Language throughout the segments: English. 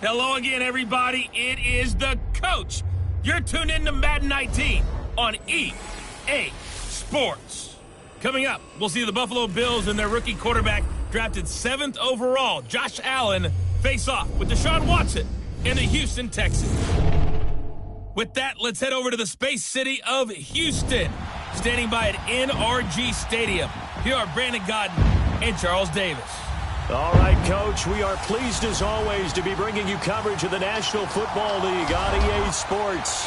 Hello again, everybody. It is the coach. You're tuned in to Madden 19 on EA Sports. Coming up, we'll see the Buffalo Bills and their rookie quarterback drafted 7th overall, Josh Allen, face off with Deshaun Watson and the Houston Texans. With that, let's head over to the space city of Houston. Standing by at NRG Stadium, here are Brandon Godden and Charles Davis. All right, Coach, we are pleased as always to be bringing you coverage of the National Football League on EA Sports.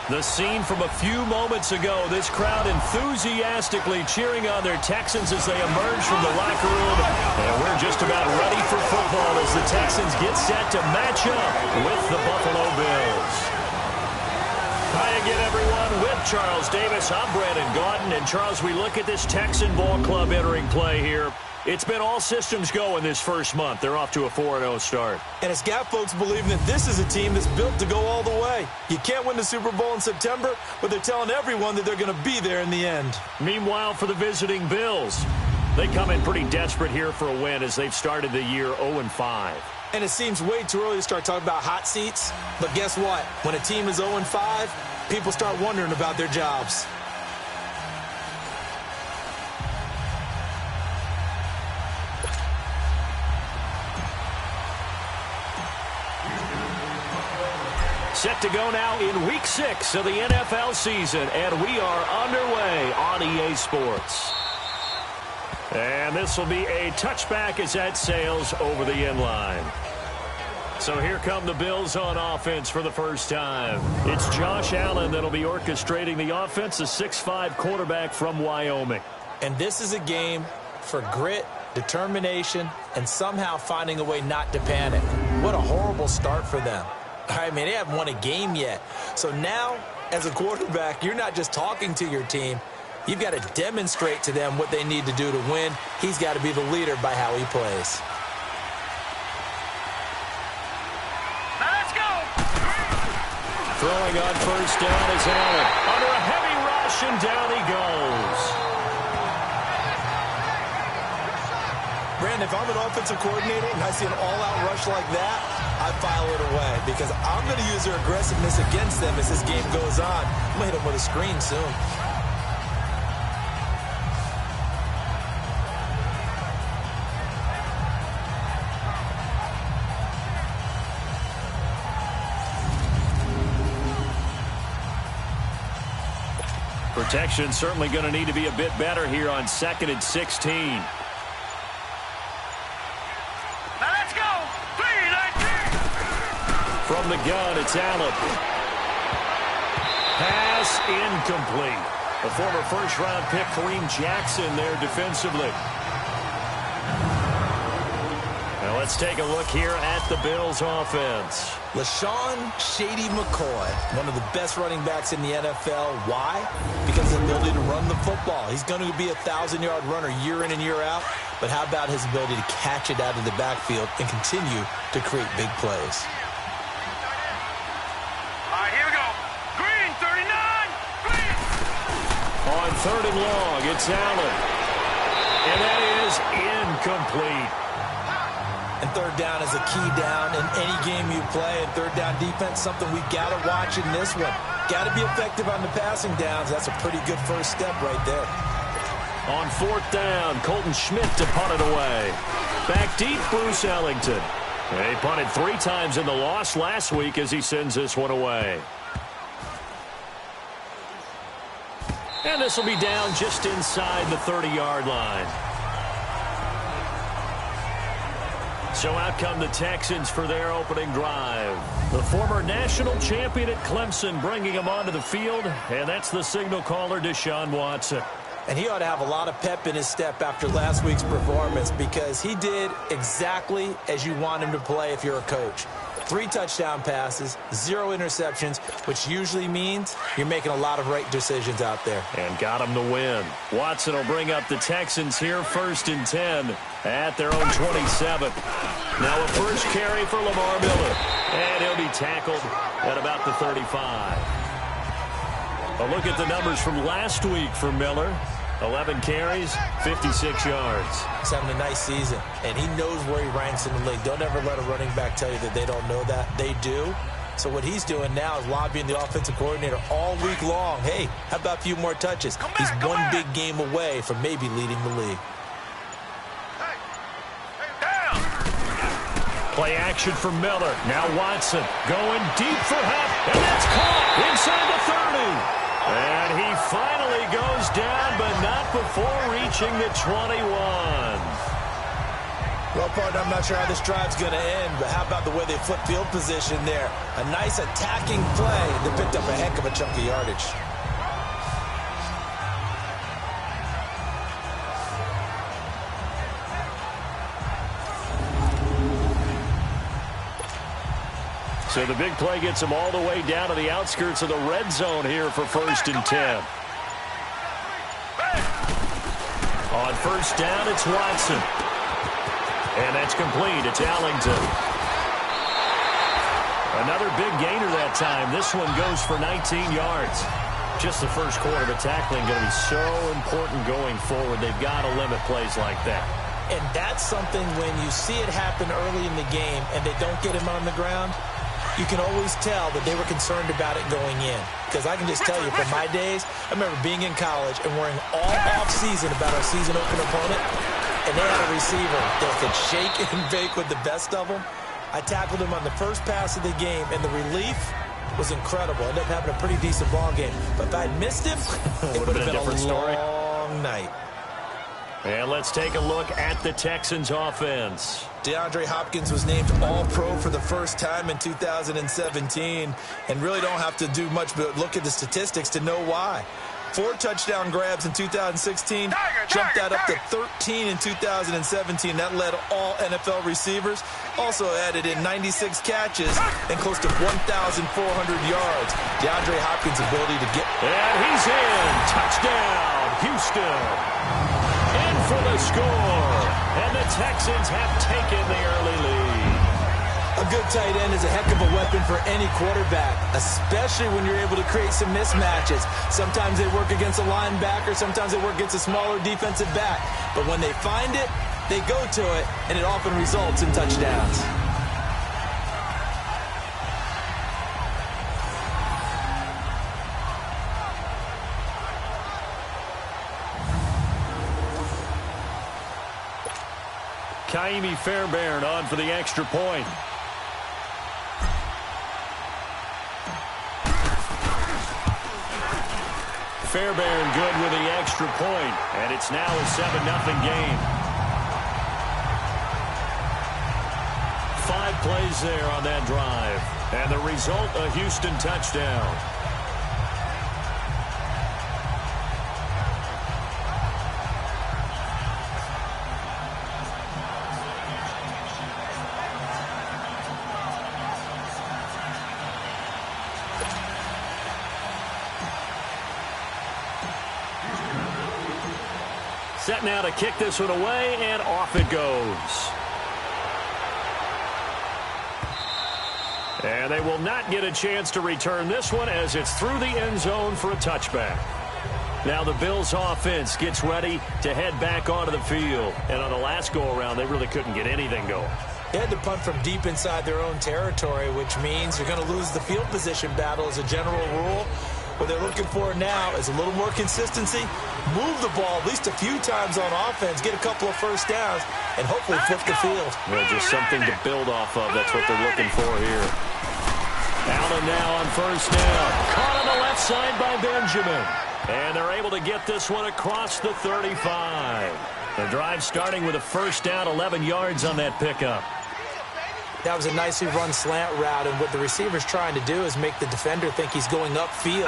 The scene from a few moments ago, this crowd enthusiastically cheering on their Texans as they emerge from the locker room. And we're just about ready for football as the Texans get set to match up with the Buffalo Bills. Hi again, everyone, with Charles Davis. I'm Brandon Godden. And, Charles, we look at this Texan ball club entering play here. It's been all systems go in this first month. They're off to a 4-0 start. And it's got folks believing that this is a team that's built to go all the way. You can't win the Super Bowl in September, but they're telling everyone that they're going to be there in the end. Meanwhile, for the visiting Bills, they come in pretty desperate here for a win as they've started the year 0-5. And it seems way too early to start talking about hot seats. But guess what? When a team is 0-5, people start wondering about their jobs. Set to go now in Week 6 of the NFL season, and we are underway on EA Sports. And this will be a touchback as that sails over the end line. So here come the Bills on offense for the first time. It's Josh Allen that'll be orchestrating the offense, a 6'5" quarterback from Wyoming. And this is a game for grit, determination, and somehow finding a way not to panic. What a horrible start for them. I mean, they haven't won a game yet. So now, as a quarterback, you're not just talking to your team. You've got to demonstrate to them what they need to do to win. He's got to be the leader by how he plays. Now let's go! Throwing on first down is Allen. Under a heavy rush, and down he goes. Brandon, if I'm an offensive coordinator and I see an all-out rush like that, I file it away because I'm going to use their aggressiveness against them as this game goes on. I'm going to hit them with a screen soon. Protection certainly going to need to be a bit better here on 2nd and 16. From the gun, it's Allen. Pass incomplete. A former first-round pick, Kareem Jackson, there defensively. Now let's take a look here at the Bills' offense. LaShawn Shady McCoy, one of the best running backs in the NFL. Why? Because of his ability to run the football. He's going to be a 1,000-yard runner year in and year out. But how about his ability to catch it out of the backfield and continue to create big plays? On 3rd and long, it's Allen. And that is incomplete. And 3rd down is a key down in any game you play. And 3rd down defense, something we've got to watch in this one. Got to be effective on the passing downs. That's a pretty good first step right there. On 4th down, Colton Schmidt to punt it away. Back deep, Bruce Ellington. He punted 3 times in the loss last week as he sends this one away. And this will be down just inside the 30-yard line. So out come the Texans for their opening drive. The former national champion at Clemson bringing him onto the field, and that's the signal caller, Deshaun Watson. And he ought to have a lot of pep in his step after last week's performance because he did exactly as you want him to play if you're a coach. 3 touchdown passes, 0 interceptions, which usually means you're making a lot of right decisions out there. And got him the win. Watson will bring up the Texans here 1st and 10 at their own 27. Now a first carry for Lamar Miller. And he'll be tackled at about the 35. A look at the numbers from last week for Miller. 11 carries, 56 yards. He's having a nice season, and he knows where he ranks in the league. Don't ever let a running back tell you that they don't know that. They do. So what he's doing now is lobbying the offensive coordinator all week long. Hey, how about a few more touches? He's one big game away from maybe leading the league. Play action for Miller. Now Watson going deep for half, and that's caught inside the 30. And he finally goes down, but not before reaching the 21. Well, partner, I'm not sure how this drive's going to end, but how about the way they flip field position there? A nice attacking play that picked up a heck of a chunk of yardage. So the big play gets him all the way down to the outskirts of the red zone here for 1st and 10. On 1st down, it's Watson. And that's complete. It's Allington. Another big gainer that time. This one goes for 19 yards. Just the first quarter, but tackling going to be so important going forward. They've got to limit plays like that. And that's something when you see it happen early in the game and they don't get him on the ground, you can always tell that they were concerned about it going in. Because I can just tell you, from my days, I remember being in college and worrying all off-season about our season opener opponent, and they had a receiver that could shake and bake with the best of them. I tackled him on the first pass of the game, and the relief was incredible. Ended up having a pretty decent ball game. But if I'd missed him, it would have been a different story. Long night. And let's take a look at the Texans offense. DeAndre Hopkins was named All-Pro for the first time in 2017, and really don't have to do much but look at the statistics to know why. 4 touchdown grabs in 2016, jumped that up to 13 in 2017. That led all NFL receivers. Also added in 96 catches and close to 1,400 yards. DeAndre Hopkins' ability to get... And he's in. Touchdown, Houston. In for the score. And the Texans have taken the early lead. A good tight end is a heck of a weapon for any quarterback, especially when you're able to create some mismatches. Sometimes they work against a linebacker, sometimes they work against a smaller defensive back. But when they find it, they go to it, and it often results in touchdowns. Kaimi Fairbairn on for the extra point. Fairbairn good with the extra point, and it's now a 7-0 game. 5 plays there on that drive, and the result, a Houston touchdown. Set now to kick this one away, and off it goes. And they will not get a chance to return this one as it's through the end zone for a touchback. Now the Bills offense gets ready to head back onto the field. And on the last go-around, they really couldn't get anything going. They had to punt from deep inside their own territory, which means you're going to lose the field position battle as a general rule. What they're looking for now is a little more consistency, move the ball at least a few times on offense, get a couple of first downs, and hopefully flip the field. Well, just something to build off of. That's what they're looking for here. Allen now on first down. Caught on the left side by Benjamin. And they're able to get this one across the 35. The drive starting with a first down, 11 yards on that pickup. That was a nicely run slant route, and what the receiver's trying to do is make the defender think he's going upfield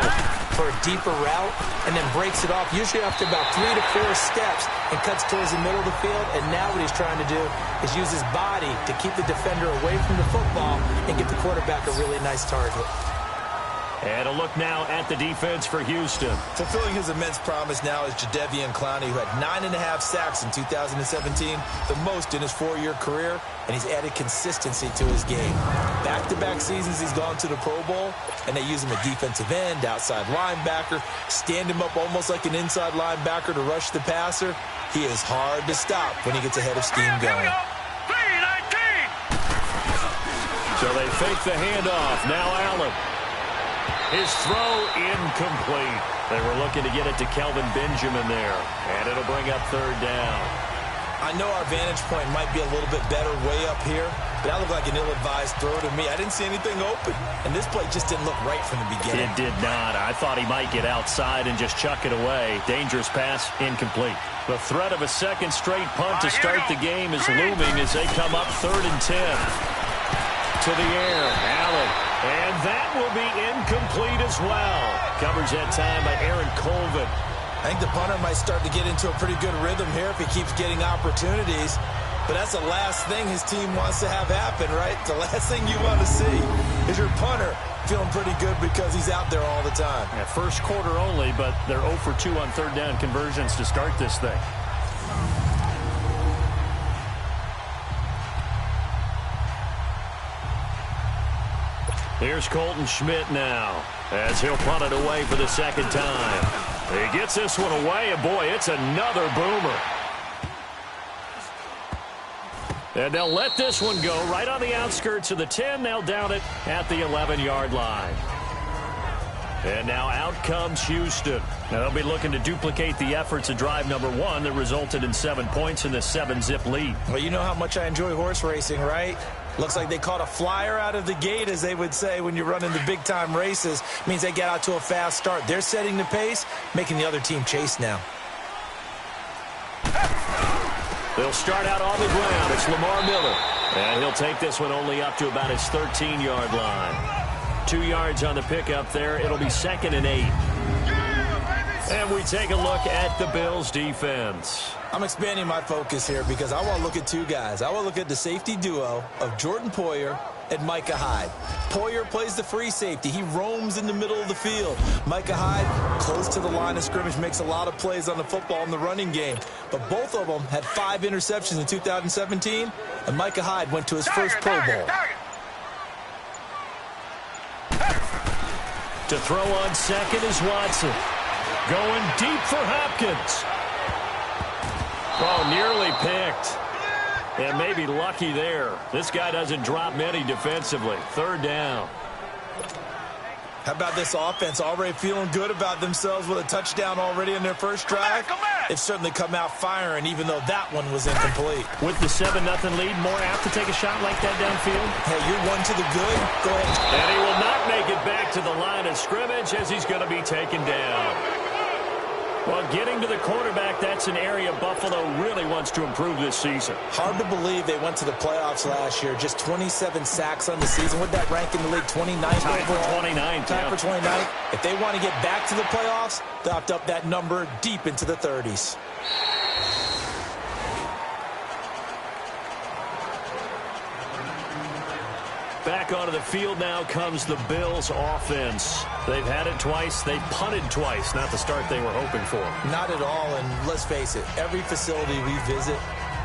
for a deeper route, and then breaks it off, usually after about 3 to 4 steps, and cuts towards the middle of the field. And now what he's trying to do is use his body to keep the defender away from the football and get the quarterback a really nice target. And a look now at the defense for Houston. Fulfilling his immense promise now is Jadeveon Clowney, who had 9.5 sacks in 2017, the most in his 4-year career, and he's added consistency to his game. Back-to-back seasons he's gone to the Pro Bowl, and they use him at defensive end, outside linebacker, stand him up almost like an inside linebacker to rush the passer. He is hard to stop when he gets ahead of steam going. So they fake the handoff. Now Allen. His throw incomplete. They were looking to get it to Kelvin Benjamin there. And it'll bring up third down. I know our vantage point might be a little bit better way up here, but that looked like an ill-advised throw to me. I didn't see anything open, and this play just didn't look right from the beginning. It did not. I thought he might get outside and just chuck it away. Dangerous pass, incomplete. The threat of a second straight punt to start the game is looming as they come up 3rd and 10. To the air, Allen. And that will be incomplete as well. Covers that time by Aaron Colvin. I think the punter might start to get into a pretty good rhythm here if he keeps getting opportunities. But that's the last thing his team wants to have happen, right? The last thing you want to see is your punter feeling pretty good because he's out there all the time. Yeah, first quarter only, but they're 0 for 2 on third down conversions to start this thing. Here's Colton Schmidt now as he'll punt it away for the second time. He gets this one away, and boy, it's another boomer. And they'll let this one go right on the outskirts of the 10. They'll down it at the 11-yard line. And now out comes Houston. Now they'll be looking to duplicate the efforts of drive number 1 that resulted in 7 points in the 7-zip lead. Well, you know how much I enjoy horse racing, right? Looks like they caught a flyer out of the gate, as they would say when you're running the big-time races. Means they get out to a fast start. They're setting the pace, making the other team chase now. They'll start out on the ground. It's Lamar Miller. And he'll take this one only up to about his 13-yard line. 2 yards on the pickup there. It'll be 2nd and 8. And we take a look at the Bills' defense. I'm expanding my focus here because I want to look at 2 guys. I want to look at the safety duo of Jordan Poyer and Micah Hyde. Poyer plays the free safety. He roams in the middle of the field. Micah Hyde, close to the line of scrimmage, makes a lot of plays on the football in the running game. But both of them had 5 interceptions in 2017, and Micah Hyde went to his first Pro Bowl. To throw on second is Watson. Going deep for Hopkins. Oh, nearly picked. And maybe lucky there. This guy doesn't drop many defensively. 3rd down. How about this offense already feeling good about themselves with a touchdown already in their first drive? They've certainly come out firing, even though that one was incomplete. With the 7-0 lead, more apt to take a shot like that downfield? Hey, you're one to the good. Go ahead. And he will not make it back to the line of scrimmage as he's going to be taken down. Well, getting to the quarterback, that's an area Buffalo really wants to improve this season. Hard to believe they went to the playoffs last year. Just 27 sacks on the season. What did that rank in the league? 29th Tied overall? for 29th. Tied for 29th. If they want to get back to the playoffs, they'll have to up that number deep into the 30s. Back onto the field now comes the Bills offense. They've had it twice. They've punted twice. Not the start they were hoping for. Not at all, and let's face it, every facility we visit,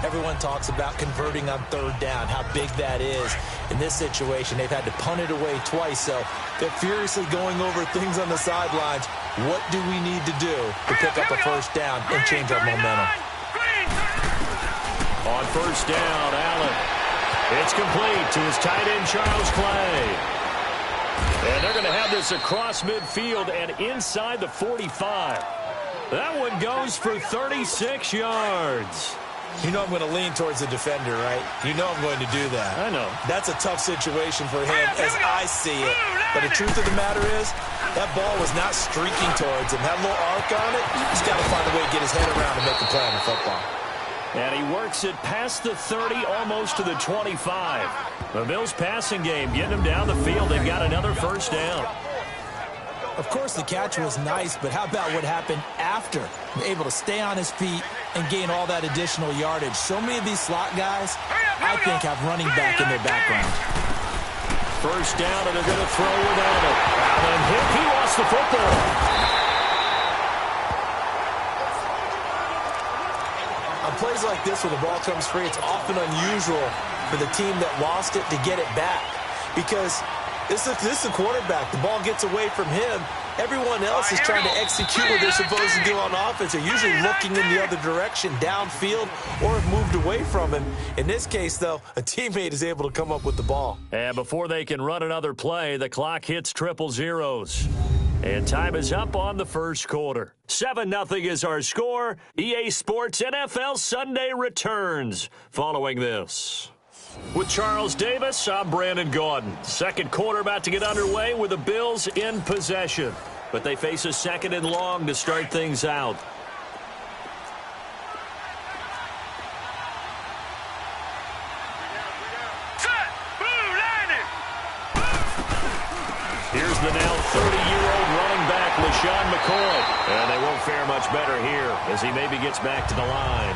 everyone talks about converting on 3rd down, how big that is. In this situation, they've had to punt it away twice, so they're furiously going over things on the sidelines. What do we need to do to pick up a 1st down and change our momentum? On 1st down, Allen. It's complete to his tight end, Charles Clay. And they're going to have this across midfield and inside the 45. That one goes for 36 yards. You know I'm going to lean towards the defender, right? You know I'm going to do that. I know. That's a tough situation for him as I see it. But the truth of the matter is, that ball was not streaking towards him. Had a little arc on it. He's got to find a way to get his head around and make a play on the football. And he works it past the 30, almost to the 25. The Bills' passing game getting them down the field. They've got another 1st down. Of course, the catch was nice, but how about what happened after? Able to stay on his feet and gain all that additional yardage. So many of these slot guys, I think, have running back in their background. first down, and they're going to throw without it. And he lost the football. On plays like this where the ball comes free, it's often unusual for the team that lost it to get it back. Because this is the quarterback. The ball gets away from him. Everyone else is trying to execute what they're supposed to do on offense. They're usually looking in the other direction, downfield, or have moved away from him. In this case, though, a teammate is able to come up with the ball. And before they can run another play, the clock hits triple zeros. And time is up on the first quarter. 7-0 is our score. EA Sports NFL Sunday returns following this. With Charles Davis, I'm Brandon Gaudin. Second quarter about to get underway with the Bills in possession. But they face a second and long to start things out. Here's the now 30-year-old running back, LeSean McCoy. And they won't fare much better here as he maybe gets back to the line.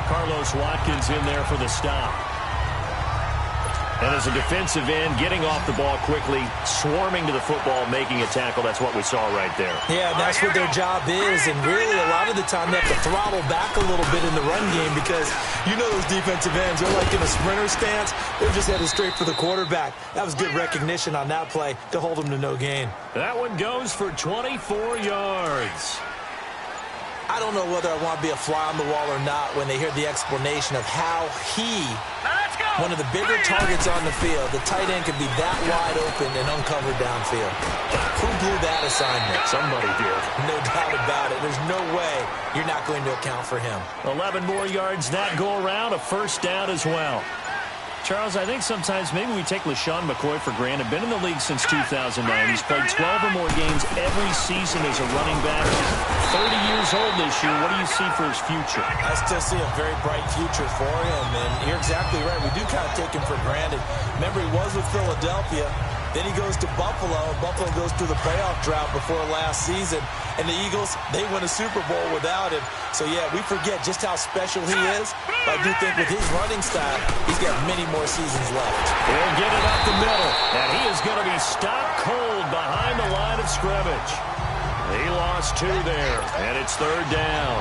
Carlos Watkins in there for the stop. And as a defensive end, getting off the ball quickly, swarming to the football, making a tackle, that's what we saw right there. Yeah, and that's what their job is. And really, a lot of the time, they have to throttle back a little bit in the run game because you know those defensive ends, they're like in a sprinter stance. They're just headed straight for the quarterback. That was good recognition on that play to hold him to no gain. That one goes for 24 yards. I don't know whether I want to be a fly on the wall or not when they hear the explanation of how one of the bigger targets on the field, the tight end could be that wide open and uncovered downfield. Who blew that assignment? Somebody did. No doubt about it. There's no way you're not going to account for him. 11 more yards that go around, a first down as well. Charles, I think sometimes maybe we take LeSean McCoy for granted. Been in the league since 2009. He's played 12 or more games every season as a running back. 30 years old this year. What do you see for his future? I still see a very bright future for him, and you're exactly right. We do kind of take him for granted. Remember, he was with Philadelphia. Then he goes to Buffalo. Buffalo goes through the playoff drought before last season. And the Eagles, they win a Super Bowl without him. So, yeah, we forget just how special he is. But I do think with his running style, he's got many more seasons left. He'll get it up the middle. And he is going to be stopped cold behind the line of scrimmage. He lost 2 there, and it's third down.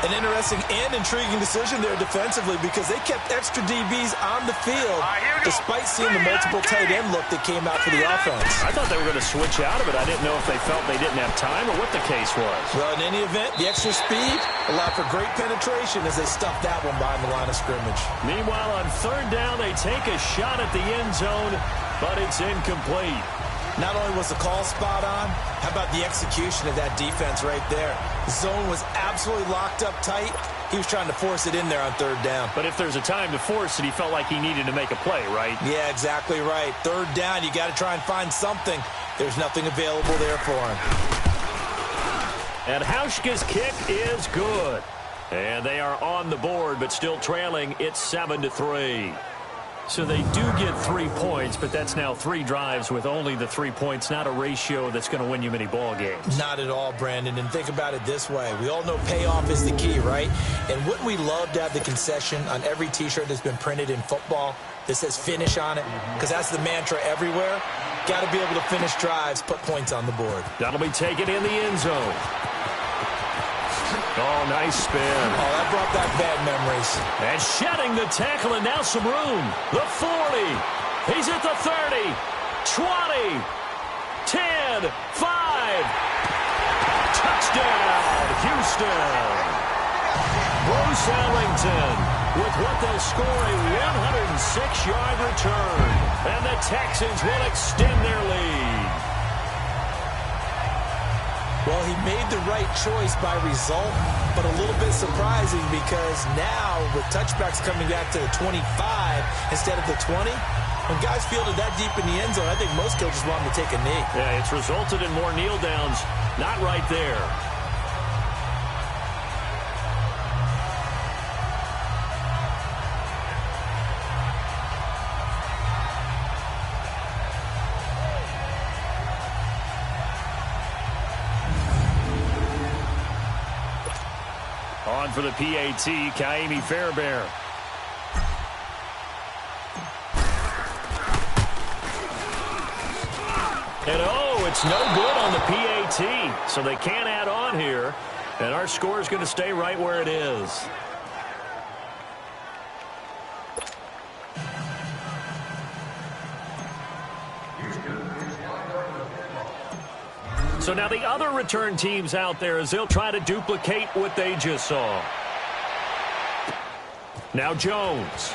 An interesting and intriguing decision there defensively because they kept extra DBs on the field despite seeing the multiple tight end look that came out for the offense. I thought they were going to switch out of it. I didn't know if they felt they didn't have time or what the case was. Well, in any event, the extra speed allowed for great penetration as they stuffed that one behind the line of scrimmage. Meanwhile, on third down, they take a shot at the end zone, but it's incomplete. Not only was the call spot on, how about the execution of that defense right there? The zone was absolutely locked up tight. He was trying to force it in there on third down. But if there's a time to force it, he felt like he needed to make a play, right? Yeah, exactly right. Third down, you got to try and find something. There's nothing available there for him. And Hauschka's kick is good. And they are on the board, but still trailing. It's 7-3. So they do get 3 points, but that's now 3 drives with only the 3 points, not a ratio that's going to win you many ball games. Not at all, Brandon. And think about it this way. We all know payoff is the key, right? And wouldn't we love to have the concession on every T-shirt that's been printed in football that says finish on it? Because that's the mantra everywhere. Got to be able to finish drives, put points on the board. That'll be taken in the end zone. Oh, nice spin. Oh, that brought back bad memories. And shedding the tackle, and now some room. The 40. He's at the 30. 20. 10. 5. Touchdown, Houston. Bruce Ellington with what they'll score a 106-yard return. And the Texans will extend their lead. Well, he made the right choice by result, but a little bit surprising because now with touchbacks coming back to the 25 instead of the 20, when guys fielded that deep in the end zone, I think most coaches want him to take a knee. Yeah, it's resulted in more kneel downs. Not right there. On for the PAT, Kaimi Fairbairn. And oh, it's no good on the PAT. So they can't add on here. And our score is going to stay right where it is. So now the other return teams out there as they'll try to duplicate what they just saw. Now Jones.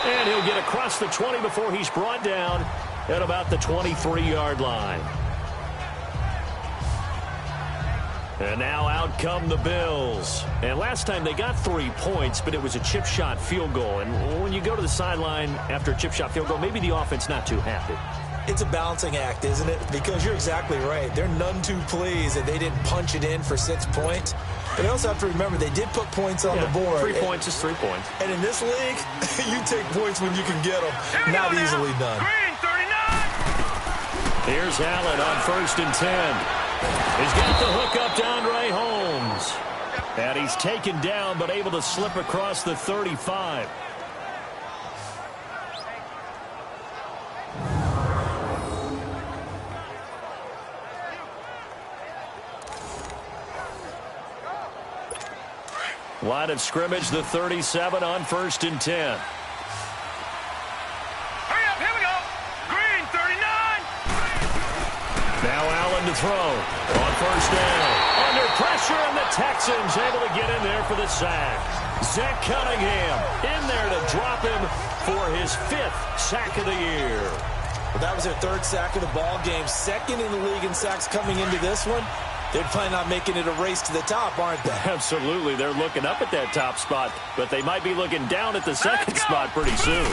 And he'll get across the 20 before he's brought down at about the 23-yard line. And now out come the Bills. And last time they got 3 points, but it was a chip shot field goal. And when you go to the sideline after a chip shot field goal, maybe the offense not too happy. It's a balancing act, isn't it? Because you're exactly right. They're none too pleased that they didn't punch it in for 6 points. But you also have to remember they did put points on the board. 3 points is 3 points. And in this league, you take points when you can get them. Not easily done. Green, 39. Here's Allen on 1st and 10. He's got the hook up to Andre Holmes. And he's taken down but able to slip across the 35. Line of scrimmage, the 37 on 1st and 10. Hurry up, here we go. Green, 39. Now Allen to throw on 1st down. Under pressure, and the Texans able to get in there for the sack. Zach Cunningham in there to drop him for his 5th sack of the year. Well, that was their 3rd sack of the ball game. 2nd in the league in sacks coming into this one. They're planning on making it a race to the top, aren't they? Absolutely. They're looking up at that top spot, but they might be looking down at the 2nd spot pretty soon.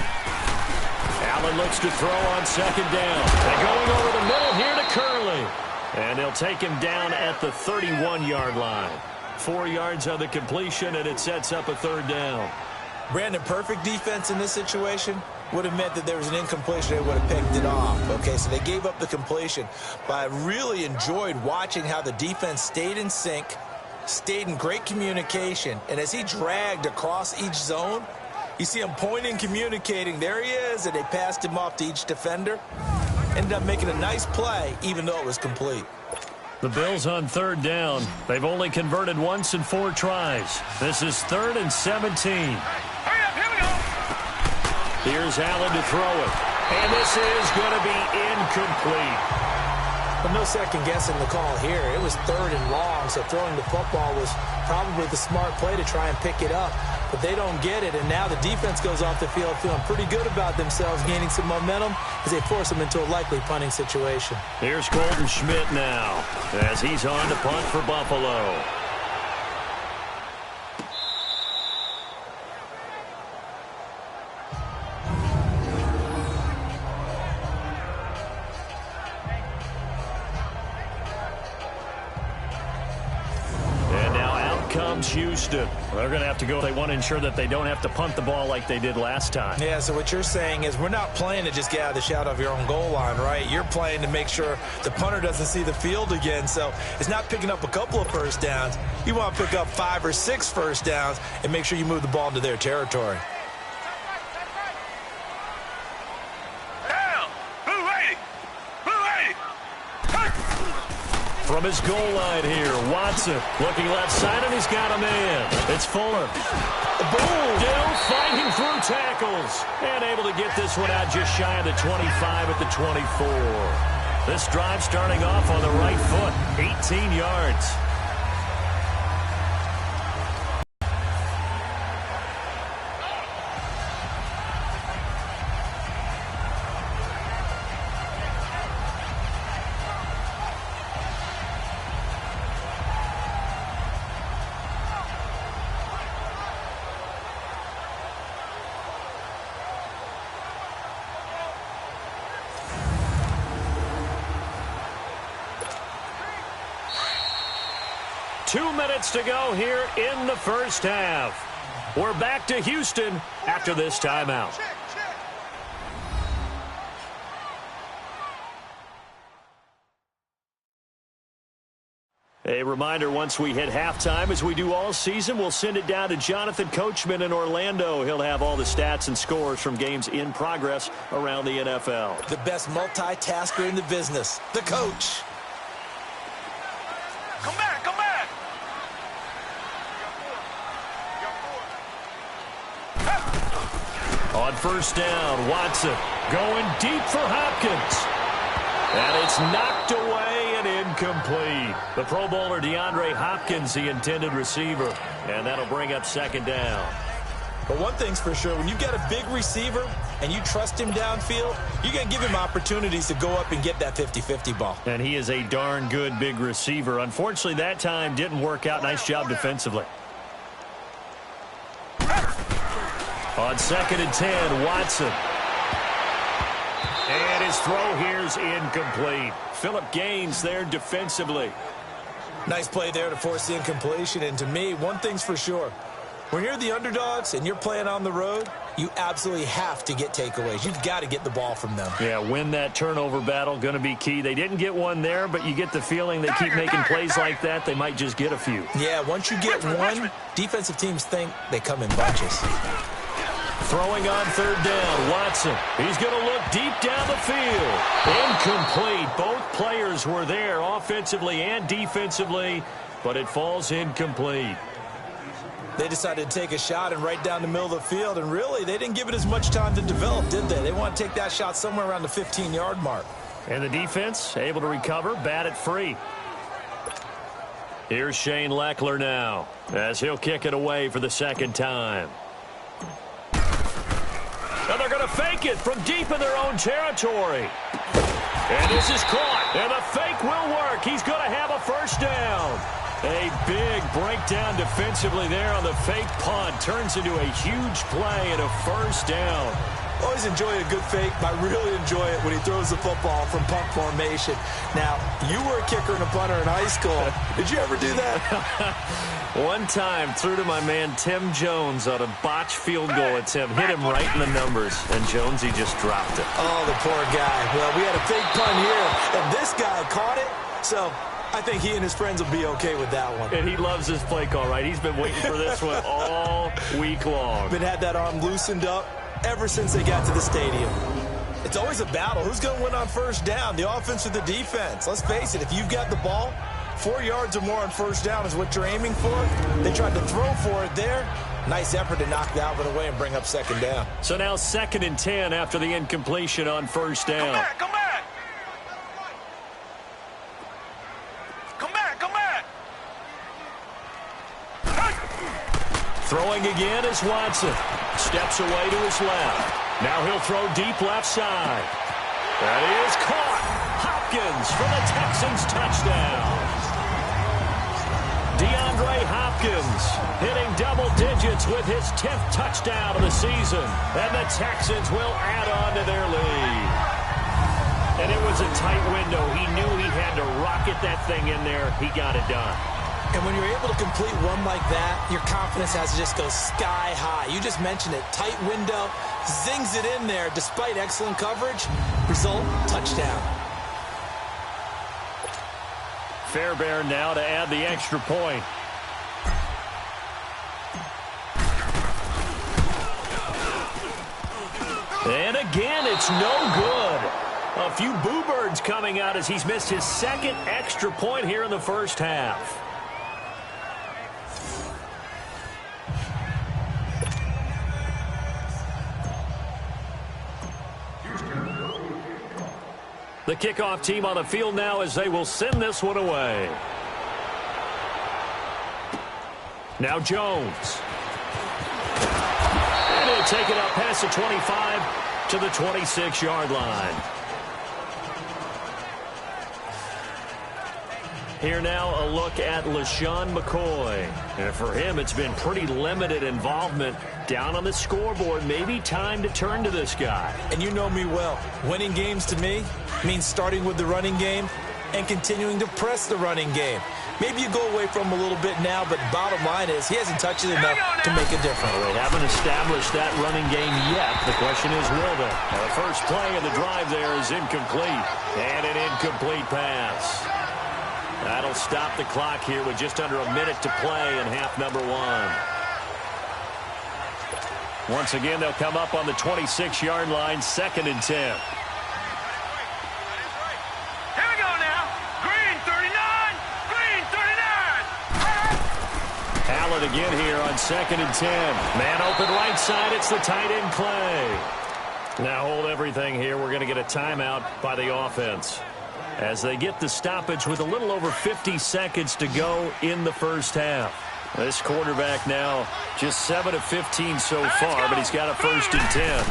Allen looks to throw on 2nd down. They're going over the middle here to Curley. And they'll take him down at the 31-yard line. 4 yards on the completion, and it sets up a 3rd down. Brandon, perfect defense in this situation would have meant that there was an incompletion. They would have picked it off. Okay, so they gave up the completion. But I really enjoyed watching how the defense stayed in sync, stayed in great communication. And as he dragged across each zone, you see him pointing, communicating. There he is, and they passed him off to each defender. Ended up making a nice play, even though it was complete. The Bills on 3rd down. They've only converted once in 4 tries. This is 3rd and 17. Hurry up, here we go. Here's Allen to throw it. And this is going to be incomplete. But no second guessing the call here. It was 3rd and long, so throwing the football was probably the smart play to try and pick it up. But they don't get it, and now the defense goes off the field feeling pretty good about themselves, gaining some momentum as they force them into a likely punting situation. Here's Colton Schmidt now as he's on to punt for Buffalo. Houston. They're going to have to go. They want to ensure that they don't have to punt the ball like they did last time. Yeah, so what you're saying is we're not playing to just get out of the shadow of your own goal line, right? You're playing to make sure the punter doesn't see the field again. So it's not picking up a couple of first downs. You want to pick up 5 or 6 first downs and make sure you move the ball into their territory. From his goal line here, Watson looking left side, and he's got a man. It's Fuller. Boom! Still fighting through tackles. And able to get this one out just shy of the 25 at the 24. This drive starting off on the right foot, 18 yards. To go here in the first half. We're back to Houston after this timeout. A reminder, once we hit halftime, as we do all season, we'll send it down to Jonathan Coachman in Orlando. He'll have all the stats and scores from games in progress around the NFL. The best multitasker in the business, the coach. Come back, come back. On first down, Watson going deep for Hopkins. And it's knocked away and incomplete. The Pro Bowler DeAndre Hopkins, the intended receiver. And that'll bring up second down. But one thing's for sure, when you've got a big receiver and you trust him downfield, you're going to give him opportunities to go up and get that 50-50 ball. And he is a darn good big receiver. Unfortunately, that time didn't work out. Nice job defensively. On second and 10, Watson. And his throw here's incomplete. Phillip Gaines there defensively. Nice play there to force the incompletion. And to me, one thing's for sure. When you're the underdogs and you're playing on the road, you absolutely have to get takeaways. You've got to get the ball from them. Yeah, win that turnover battle, going to be key. They didn't get one there, but you get the feeling they keep making plays like that, they might just get a few. Yeah, once you get one, defensive teams think they come in bunches. Throwing on third down, Watson. He's going to look deep down the field. Incomplete. Both players were there offensively and defensively, but it falls incomplete. They decided to take a shot and right down the middle of the field, and really, they didn't give it as much time to develop, did they? They want to take that shot somewhere around the 15-yard mark. And the defense able to recover, bat it free. Here's Shane Leckler now, as he'll kick it away for the second time. And they're going to fake it from deep in their own territory. And this is caught. And the fake will work. He's going to have a first down. A big breakdown defensively there on the fake punt. Turns into a huge play and a first down. Always enjoy a good fake, but I really enjoy it when he throws the football from punt formation. Now, you were a kicker and a punter in high school. Did you ever do that? One time, threw to my man Tim Jones on a botched field goal attempt. Hit him right in the numbers, and Jonesy just dropped it. Oh, the poor guy. Well, we had a fake punt here, and this guy caught it, so I think he and his friends will be okay with that one. And he loves his play call, right? He's been waiting for this one all week long. Been had that arm loosened up ever since they got to the stadium. It's always a battle. Who's going to win on first down, the offense or the defense? Let's face it, if you've got the ball, 4 yards or more on first down is what you're aiming for. They tried to throw for it there. Nice effort to knock that one away and bring up second down. So now second and 10 after the incompletion on first down. Come back, come back. Come back, come back. Throwing again is Watson. Steps away to his left. Now he'll throw deep left side. That is caught. Hopkins for the Texans touchdown. DeAndre Hopkins hitting double digits with his 10th touchdown of the season. And the Texans will add on to their lead. And it was a tight window. He knew he had to rocket that thing in there. He got it done. And when you're able to complete one like that, your confidence has to just go sky high. You just mentioned it. Tight window, zings it in there despite excellent coverage. Result, touchdown. Fairbairn now to add the extra point. And again, it's no good. A few boo birds coming out as he's missed his second extra point here in the first half. The kickoff team on the field now as they will send this one away. Now Jones. And he'll take it up past the 25 to the 26-yard line. Here now a look at LaShawn McCoy. And for him, it's been pretty limited involvement down on the scoreboard. Maybe time to turn to this guy. And you know me well. Winning games to me means starting with the running game and continuing to press the running game. Maybe you go away from him a little bit now, but bottom line is he hasn't touched it enough to make a difference. Well, they haven't established that running game yet. The question is, will they? Now, the first play of the drive there is incomplete. And an incomplete pass. That'll stop the clock here with just under a minute to play in half number one. Once again, they'll come up on the 26-yard line, 2nd and 10. Here we go now. Green 39. Green 39. Allen again here on 2nd and 10. Man open right side. It's the tight end Clay. Now hold everything here. We're going to get a timeout by the offense as they get the stoppage with a little over 50 seconds to go in the first half. This quarterback now just 7 of 15 so far, but he's got a 1st and 10.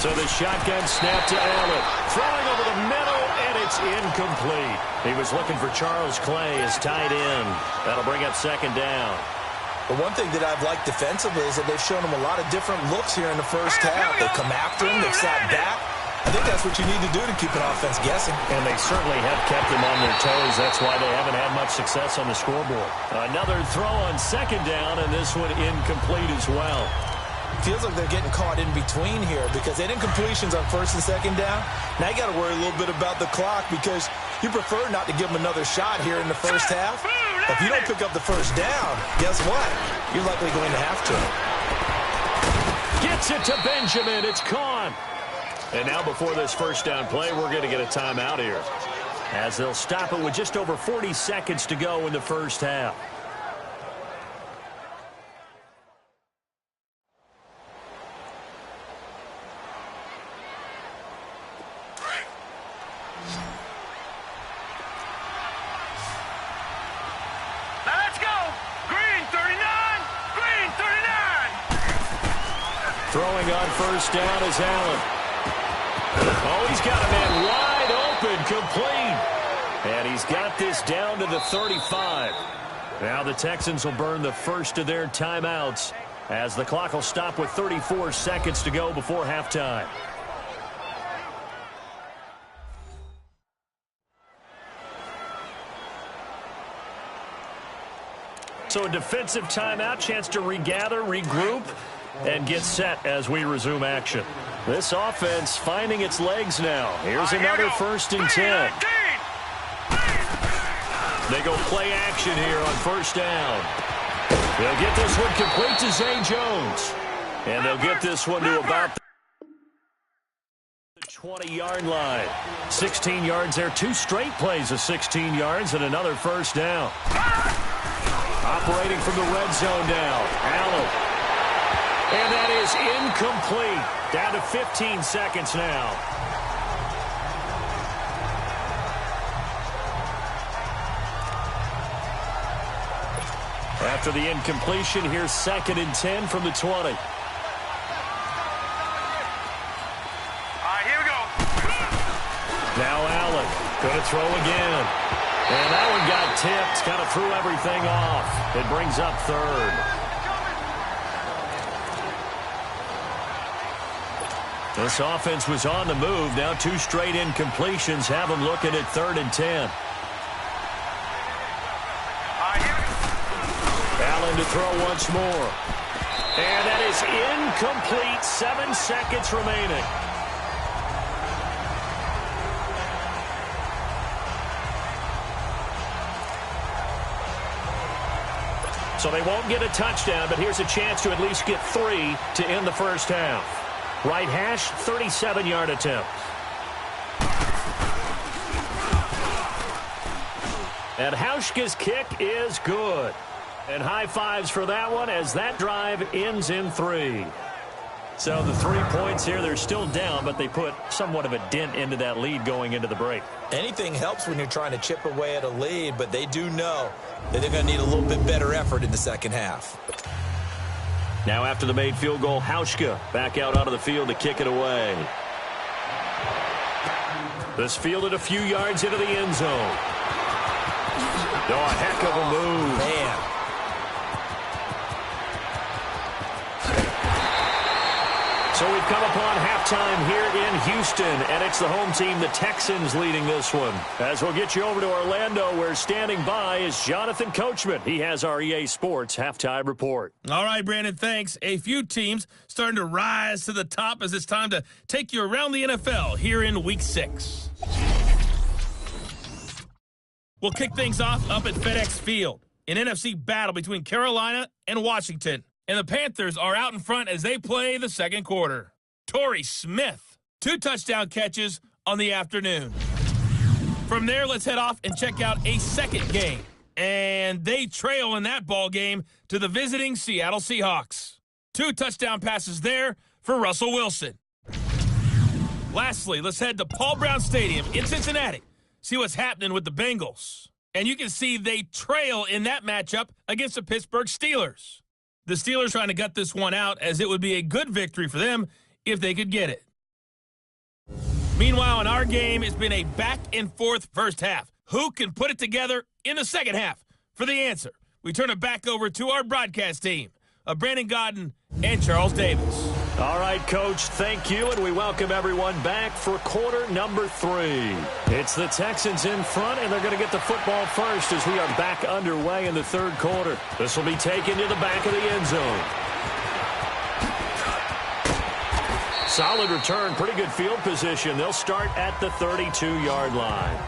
So the shotgun snap to Allen. Throwing over the middle, and it's incomplete. He was looking for Charles Clay as tight end. That'll bring up 2nd down. The one thing that I've liked defensively is that they've shown him a lot of different looks here in the first half. They come after him, they've sat back. I think that's what you need to do to keep an offense guessing. And they certainly have kept them on their toes. That's why they haven't had much success on the scoreboard. Another throw on 2nd down, and this one incomplete as well. Feels like they're getting caught in between here because they didn't completions on 1st and 2nd down. Now you got to worry a little bit about the clock because you prefer not to give them another shot here in the first half. If you don't pick up the 1st down, guess what? You're likely going to have to. Gets it to Benjamin. It's caught. And now before this 1st down play, we're going to get a timeout here as they'll stop it with just over 40 seconds to go in the first half. Now let's go. Green 39. Green 39. Throwing on 1st down is Allen. Oh, he's got a man wide open, complete. And he's got this down to the 35. Now the Texans will burn the first of their timeouts as the clock will stop with 34 seconds to go before halftime. So a defensive timeout, chance to regather, regroup, and get set as we resume action. This offense finding its legs now. Here's another 1st and 10. They go play action here on 1st down. They'll get this one complete to Zay Jones. And they'll get this one to about the 20-yard line. 16 yards there. 2 straight plays of 16 yards and another 1st down. Operating from the red zone now. Allen. And that is incomplete. Down to 15 seconds now. After the incompletion, here's 2nd and 10 from the 20. All right, here we go. Now Allen going to throw again. And that one got tipped. Kind of threw everything off. It brings up 3rd. This offense was on the move. Now 2 straight incompletions have them looking at 3rd and 10. Allen to throw once more. And that is incomplete. 7 seconds remaining. So they won't get a touchdown, but here's a chance to at least get 3 to end the first half. Right hash, 37-yard attempt. And Hauschka's kick is good. And high fives for that one as that drive ends in 3. So the 3 points here, they're still down, but they put somewhat of a dent into that lead going into the break. Anything helps when you're trying to chip away at a lead, but they do know that they're going to need a little bit better effort in the second half. Now after the made field goal, Hauschka back out onto the field to kick it away. This fielded a few yards into the end zone. Oh, a heck of a move. Man. So we've come upon halftime here in Houston, and it's the home team, the Texans, leading this one. As we'll get you over to Orlando, where standing by is Jonathan Coachman. He has our EA Sports halftime report. All right, Brandon, thanks. A few teams starting to rise to the top as it's time to take you around the NFL here in Week 6. We'll kick things off up at FedEx Field, an NFC battle between Carolina and Washington. And the Panthers are out in front as they play the second quarter. Torrey Smith, 2 touchdown catches on the afternoon. From there, let's head off and check out a second game. And they trail in that ball game to the visiting Seattle Seahawks. 2 touchdown passes there for Russell Wilson. Lastly, let's head to Paul Brown Stadium in Cincinnati. See what's happening with the Bengals. And you can see they trail in that matchup against the Pittsburgh Steelers. The Steelers trying to gut this one out, as it would be a good victory for them if they could get it. Meanwhile, in our game, it's been a back-and-forth first half. Who can put it together in the second half? For the answer, we turn it back over to our broadcast team of Brandon Godden and Charles Davis. All right, Coach, thank you, and we welcome everyone back for quarter number 3. It's the Texans in front, and they're going to get the football first as we are back underway in the third quarter. This will be taken to the back of the end zone. Solid return, pretty good field position. They'll start at the 32-yard line.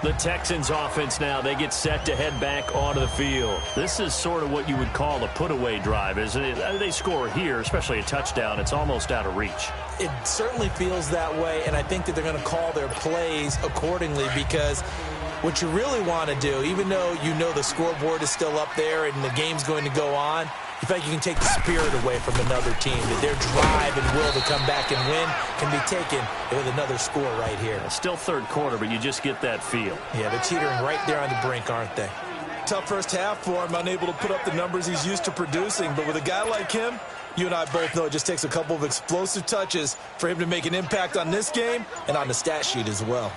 The Texans offense now, they get set to head back onto the field. This is sort of what you would call a put-away drive, isn't it? They score here, especially a touchdown. It's almost out of reach. It certainly feels that way, and I think that they're going to call their plays accordingly, because what you really want to do, even though you know the scoreboard is still up there and the game's going to go on, you feel like you can take the spirit away from another team, that their drive and will to come back and win can be taken with another score right here. Still third quarter, but you just get that feel. Yeah, they're teetering right there on the brink, aren't they? Tough first half for him, unable to put up the numbers he's used to producing. But with a guy like him, you and I both know it just takes a couple of explosive touches for him to make an impact on this game and on the stat sheet as well.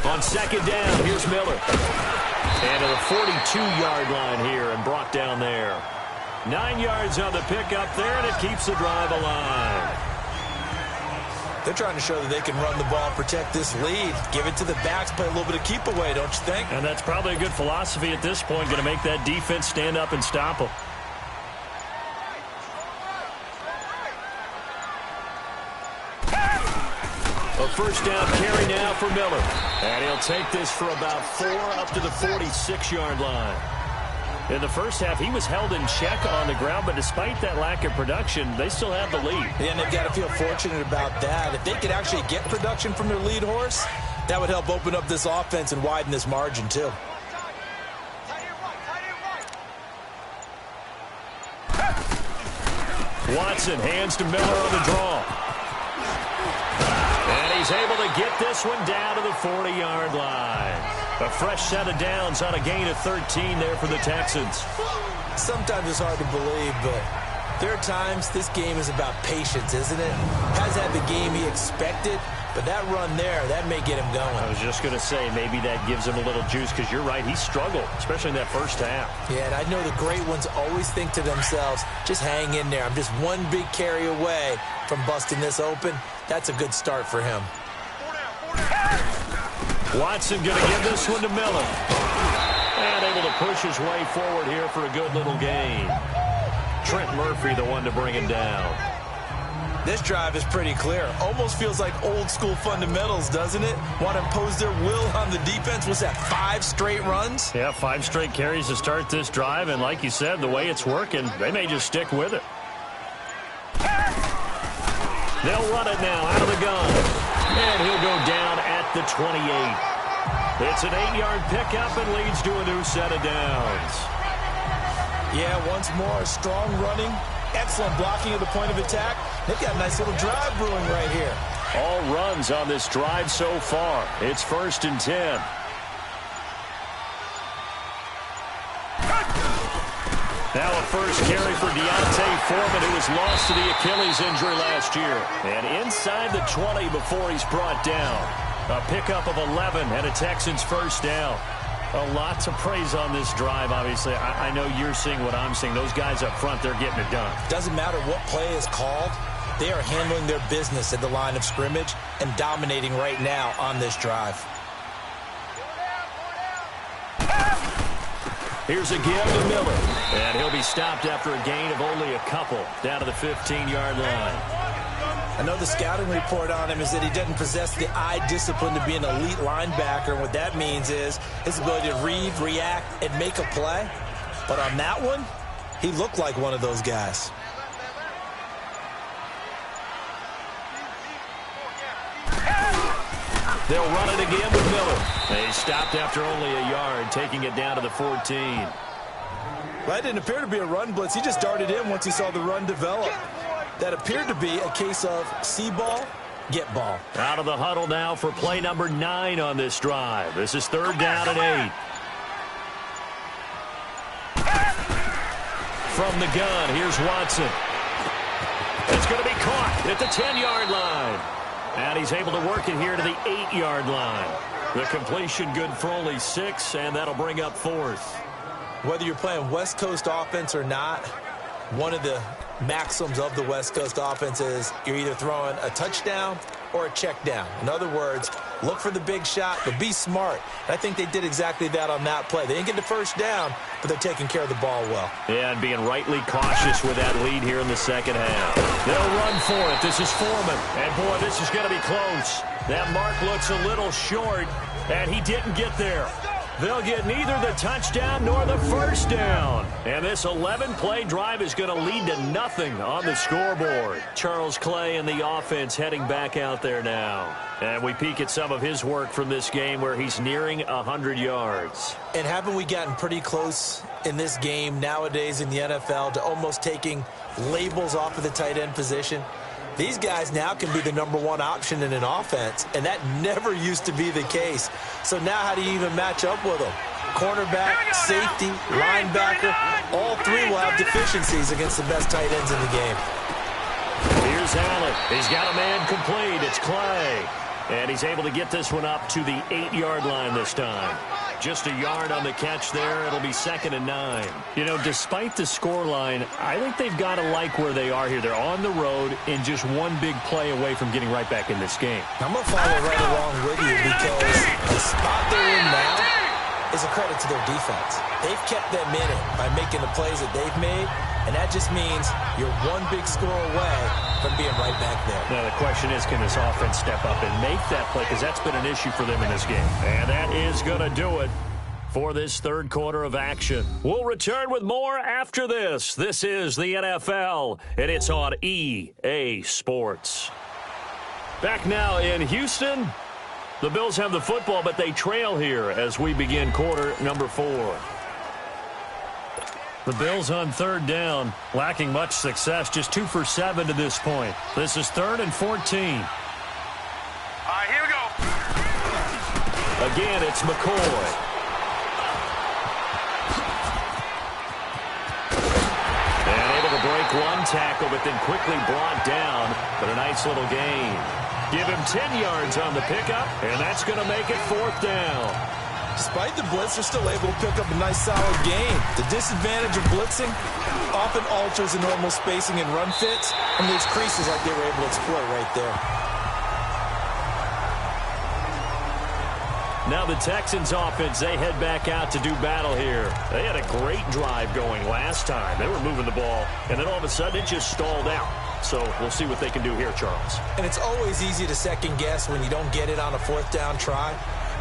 On second down, here's Miller. And to the 42-yard line here and brought down there. 9 yards on the pickup there, and it keeps the drive alive. They're trying to show that they can run the ball, protect this lead, give it to the backs, play a little bit of keep away, don't you think? And that's probably a good philosophy at this point, going to make that defense stand up and stop them. A first down carry now for Miller. And he'll take this for about 4 up to the 46-yard line. In the first half, he was held in check on the ground, but despite that lack of production, they still have the lead. Yeah, and they've got to feel fortunate about that. If they could actually get production from their lead horse, that would help open up this offense and widen this margin, too. Watson hands to Miller on the draw. And he's able to get this one down to the 40-yard line. A fresh set of downs on a gain of 13 there for the Texans. Sometimes it's hard to believe, but there are times this game is about patience, isn't it? Has had the game he expected, but that run there, that may get him going. I was just going to say, maybe that gives him a little juice, because you're right, he struggled, especially in that first half. Yeah, and I know the great ones always think to themselves, just hang in there. I'm just one big carry away from busting this open. That's a good start for him. Watson going to give this one to Miller. And able to push his way forward here for a good little gain. Trent Murphy, the one to bring him down. This drive is pretty clear. Almost feels like old school fundamentals, doesn't it? Want to impose their will on the defense. Was that 5 straight runs? Yeah, 5 straight carries to start this drive. And like you said, the way it's working, they may just stick with it. They'll run it now out of the gun. And he'll go down at the 28. It's an 8-yard pickup and leads to a new set of downs. Yeah, once more, strong running, excellent blocking at the point of attack. They've got a nice little drive brewing right here. All runs on this drive so far. It's 1st and 10. Now a first carry for Deontay Foreman, who was lost to the Achilles injury last year. And inside the 20 before he's brought down. A pickup of 11 and a Texans first down. A lot to praise on this drive, obviously. I know you're seeing what I'm seeing. Those guys up front, they're getting it done. Doesn't matter what play is called. They are handling their business at the line of scrimmage and dominating right now on this drive. Here's a give to Miller. And he'll be stopped after a gain of only a couple down to the 15-yard line. I know the scouting report on him is that he doesn't possess the eye discipline to be an elite linebacker. And what that means is his ability to read, react, and make a play. But on that one, he looked like one of those guys. They'll run it again with Miller. They stopped after only a yard, taking it down to the 14. Well, that didn't appear to be a run blitz. He just darted in once he saw the run develop. That appeared to be a case of see ball, get ball. Out of the huddle now for play number 9 on this drive. This is 3rd down and 8. From the gun, here's Watson. It's going to be caught at the 10-yard line. And he's able to work it here to the 8-yard line. The completion good for only 6, and that'll bring up 4th. Whether you're playing West Coast offense or not, one of the maxims of the West Coast offense is you're either throwing a touchdown or a check down. In other words, look for the big shot, but be smart. And I think they did exactly that on that play. They didn't get the first down, but they're taking care of the ball well. Yeah, and being rightly cautious with that lead here in the second half. They'll run for it. This is Foreman. And, boy, this is going to be close. That mark looks a little short, and he didn't get there. They'll get neither the touchdown nor the first down. And this 11-play drive is going to lead to nothing on the scoreboard. Charles Clay and the offense heading back out there now. And we peek at some of his work from this game where he's nearing 100 yards. And haven't we gotten pretty close in this game nowadays in the NFL to almost taking labels off of the tight end position? These guys now can be the number 1 option in an offense, and that never used to be the case. So now how do you even match up with them? Cornerback, safety, linebacker, all 3 will have deficiencies against the best tight ends in the game. Here's Allen. He's got a man complete. It's Clay. And he's able to get this one up to the 8-yard line this time. Just a yard on the catch there. It'll be 2nd and 9. You know, despite the scoreline, I think they've got to like where they are here. They're on the road and just one big play away from getting right back in this game. I'm going to follow right along with you because the spot they're in now is a credit to their defense. They've kept them in it by making the plays that they've made, and that just means you're one big score away from being right back there. Now, the question is, can this offense step up and make that play? Because that's been an issue for them in this game. And that is going to do it for this 3rd quarter of action. We'll return with more after this. This is the NFL, and it's on EA Sports. Back now in Houston. The Bills have the football, but they trail here as we begin quarter number 4. The Bills on 3rd down, lacking much success, just 2 for 7 to this point. This is 3rd and 14. All right, here we go. Again, it's McCoy. And able to break one tackle, but then quickly brought down, but a nice little gain. Give him 10 yards on the pickup, and that's going to make it 4th down. Despite the blitz, they're still able to pick up a nice, solid gain. The disadvantage of blitzing often alters the normal spacing and run fits and leaves creases like they were able to exploit right there. Now the Texans offense, they head back out to do battle here. They had a great drive going last time. They were moving the ball, and then all of a sudden it just stalled out. So we'll see what they can do here, Charles. And it's always easy to second guess when you don't get it on a 4th down try.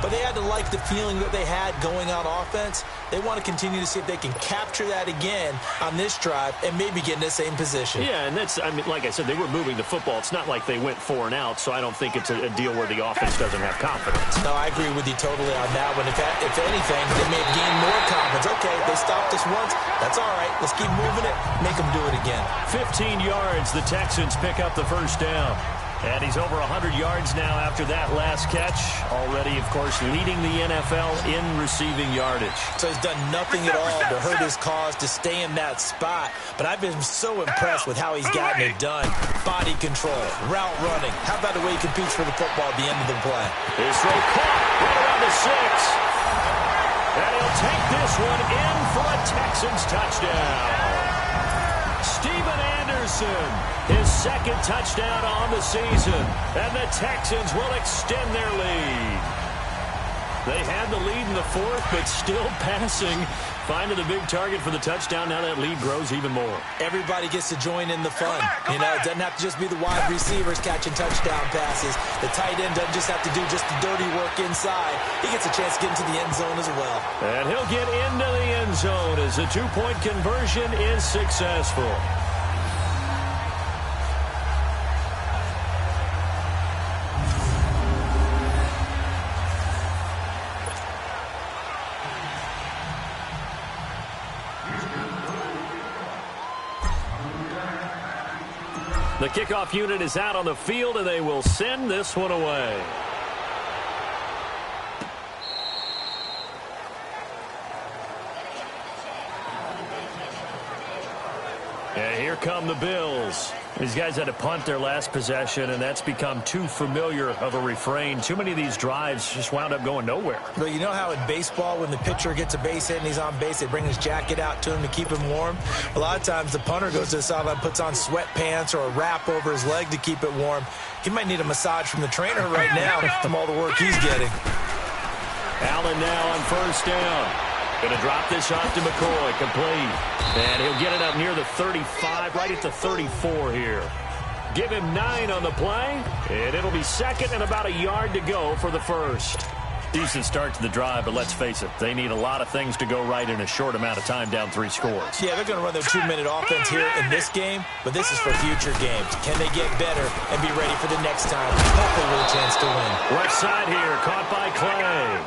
But they had to like the feeling that they had going on offense. They want to continue to see if they can capture that again on this drive and maybe get in the same position. Yeah, and that's, I mean, like I said, they were moving the football. It's not like they went 4 and out, so I don't think it's a deal where the offense doesn't have confidence. No, I agree with you totally on that one. If anything, they may have gained more confidence. Okay, they stopped us once. That's all right. Let's keep moving it. Make them do it again. 15 yards. The Texans pick up the first down. And he's over 100 yards now after that last catch. Already, of course, leading the NFL in receiving yardage. So he's done nothing at all to hurt his cause to stay in that spot. But I've been so impressed with how he's gotten it done. Body control, route running. How about the way he competes for the football at the end of the play? His throw caught right around the 6. And he'll take this one in for a Texans touchdown. Steven Anderson, his 2nd touchdown on the season, and the Texans will extend their lead. They had the lead in the fourth, but still passing. Finding the big target for the touchdown. Now that lead grows even more. Everybody gets to join in the fun. You know, it doesn't have to just be the wide receivers catching touchdown passes. The tight end doesn't just have to do just the dirty work inside. He gets a chance to get into the end zone as well. And he'll get into the end zone as the two-point conversion is successful. The kickoff unit is out on the field, and they will send this one away. And here come the Bills. These guys had to punt their last possession, and that's become too familiar of a refrain. Too many of these drives just wound up going nowhere. But you know how in baseball, when the pitcher gets a base hit and he's on base, they bring his jacket out to him to keep him warm? A lot of times the punter goes to the sideline, puts on sweatpants or a wrap over his leg to keep it warm. He might need a massage from the trainer right now from all the work he's getting. Allen now on first down. Going to drop this off to McCoy, complete. And he'll get it up near the 35, right at the 34 here. Give him 9 on the play, and it'll be second and about a yard to go for the first. Decent start to the drive, but let's face it, they need a lot of things to go right in a short amount of time, down 3 scores. Yeah, they're going to run their 2-minute offense here in this game, but this is for future games. Can they get better and be ready for the next time? Hopefully with a chance to win. Left side here, caught by Clay.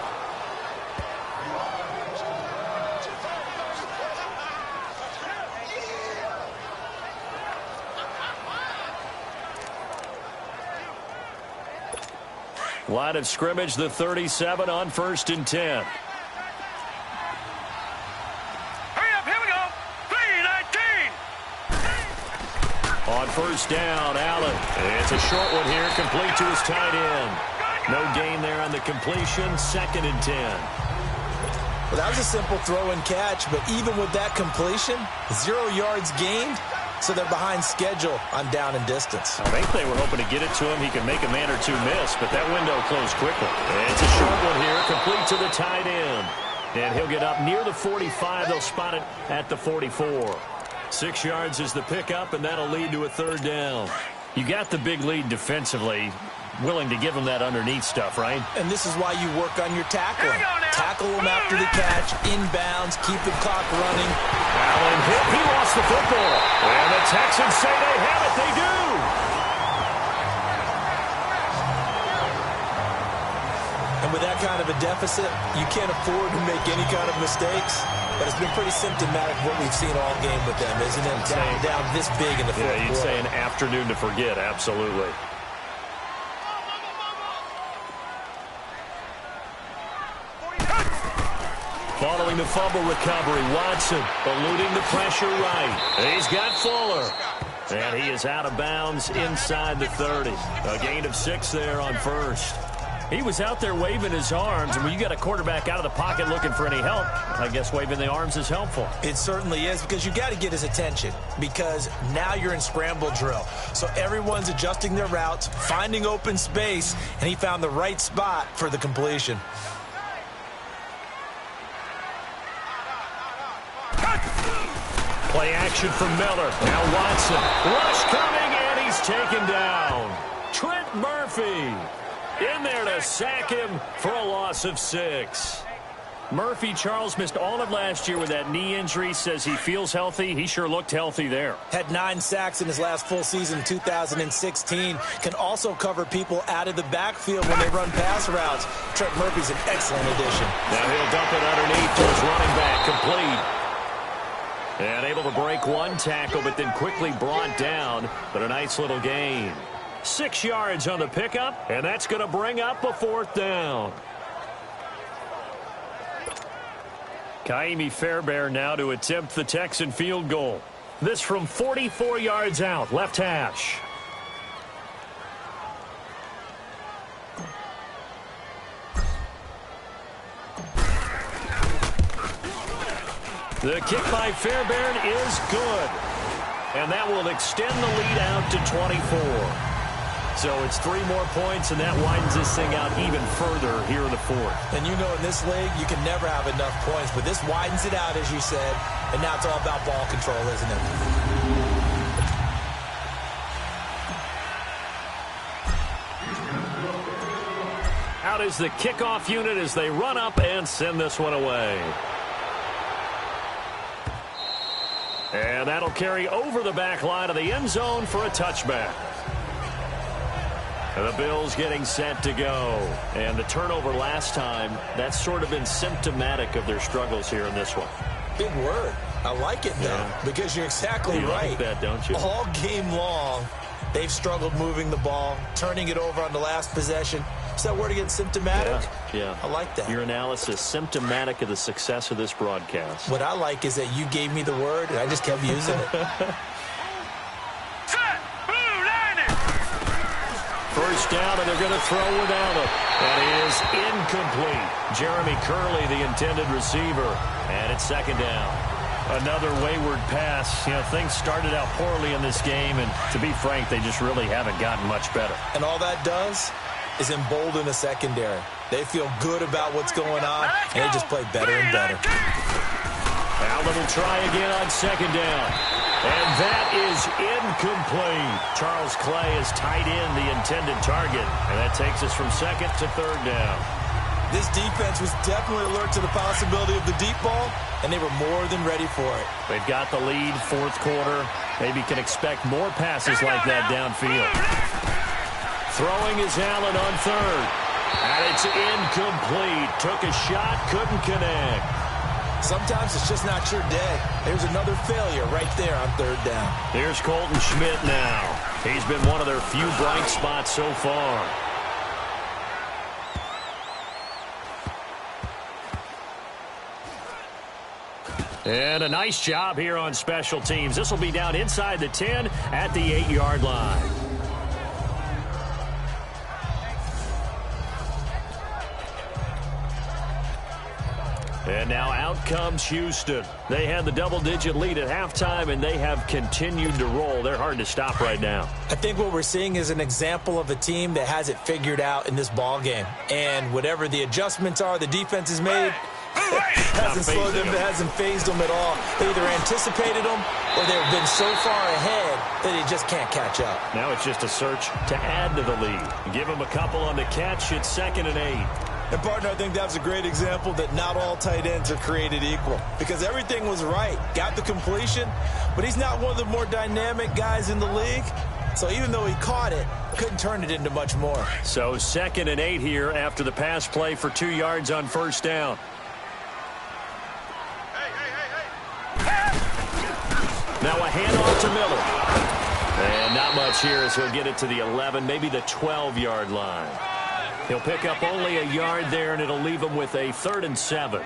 Line of scrimmage, the 37 on 1st and 10. Hurry up, here we go. 3-19. On first down, Allen. It's a short one here, complete to his tight end. No gain there on the completion, 2nd and 10. Well, that was a simple throw and catch, but even with that completion, 0 yards gained. So they're behind schedule on down and distance. I think they were hoping to get it to him. He could make a man or two miss, but that window closed quickly. It's a short one here, complete to the tight end. And he'll get up near the 45. They'll spot it at the 44. 6 yards is the pickup, and that'll lead to a 3rd down. You got the big lead defensively. Willing to give them that underneath stuff, right? And this is why you work on your tackling. Tackle them after the catch, inbounds, keep the clock running. Allen hit. He lost the football. And the Texans say they have it. They do. And with that kind of a deficit, you can't afford to make any kind of mistakes. But it's been pretty symptomatic of what we've seen all game with them, isn't it? Down this big in the fourth quarter. Yeah, you'd say an afternoon to forget. Absolutely. Following the fumble recovery, Watson eluding the pressure right. He's got Fuller. And he is out of bounds inside the 30. A gain of 6 there on first. He was out there waving his arms, and when you got a quarterback out of the pocket looking for any help, I guess waving the arms is helpful. It certainly is, because you got to get his attention, because now you're in scramble drill. So everyone's adjusting their routes, finding open space, and he found the right spot for the completion. Play action from Miller. Now Watson. Rush coming, and he's taken down. Trent Murphy in there to sack him for a loss of 6. Murphy, Charles, missed all of last year with that knee injury. Says he feels healthy. He sure looked healthy there. Had 9 sacks in his last full season, 2016. Can also cover people out of the backfield when they run pass routes. Trent Murphy's an excellent addition. Now he'll dump it underneath to his running back, complete. And able to break one tackle, but then quickly brought down. But a nice little gain. 6 yards on the pickup, and that's going to bring up a 4th down. Kaimi Fairbairn now to attempt the Texan field goal. This from 44 yards out, left hash. The kick by Fairbairn is good. And that will extend the lead out to 24. So it's 3 more points, and that widens this thing out even further here in the fourth. And you know in this league, you can never have enough points, but this widens it out, as you said, and now it's all about ball control, isn't it? Out is the kickoff unit as they run up and send this one away. And that'll carry over the back line of the end zone for a touchback. The Bills getting set to go. And the turnover last time, that's sort of been symptomatic of their struggles here in this one. Big word. I like it, though, because you're exactly right. Like that, don't you? All game long, they've struggled moving the ball, turning it over on the last possession. Is that word again, symptomatic? Yeah. I like that. Your analysis, symptomatic of the success of this broadcast. What I like is that you gave me the word, and I just kept using it. First down, and they're going to throw without him. That is incomplete. Jeremy Curley, the intended receiver, and it's second down. Another wayward pass. You know, things started out poorly in this game, and to be frank, they just really haven't gotten much better. And all that does is embolden the secondary. They feel good about what's going on, and they just play better and better. Allen will try again on second down. And that is incomplete. Charles Clay has tied in the intended target, and that takes us from second to third down. This defense was definitely alert to the possibility of the deep ball, and they were more than ready for it. They've got the lead, fourth quarter. Maybe can expect more passes like that downfield. Throwing is Allen on third. And it's incomplete. Took a shot, couldn't connect. Sometimes it's just not your day. There's another failure right there on third down. Here's Colton Schmidt now. He's been one of their few bright spots so far. And a nice job here on special teams. This will be down inside the 10 at the 8-yard line. And now out comes Houston. They had the double-digit lead at halftime, and they have continued to roll. They're hard to stop right now. I think what we're seeing is an example of a team that has it figured out in this ball game. And whatever the adjustments are the defense has made, hasn't slowed them, it hasn't phased them at all. They either anticipated them or they've been so far ahead that they just can't catch up. Now it's just a search to add to the lead. Give them a couple on the catch. It's 2nd and 8. And, partner, I think that's a great example that not all tight ends are created equal because everything was right. Got the completion, but he's not one of the more dynamic guys in the league. So even though he caught it, couldn't turn it into much more. So 2nd and 8 here after the pass play for 2 yards on first down. Now a handoff to Miller. And not much here as he'll get it to the 11, maybe the 12-yard line. He'll pick up only a yard there, and it'll leave him with a 3rd and 7.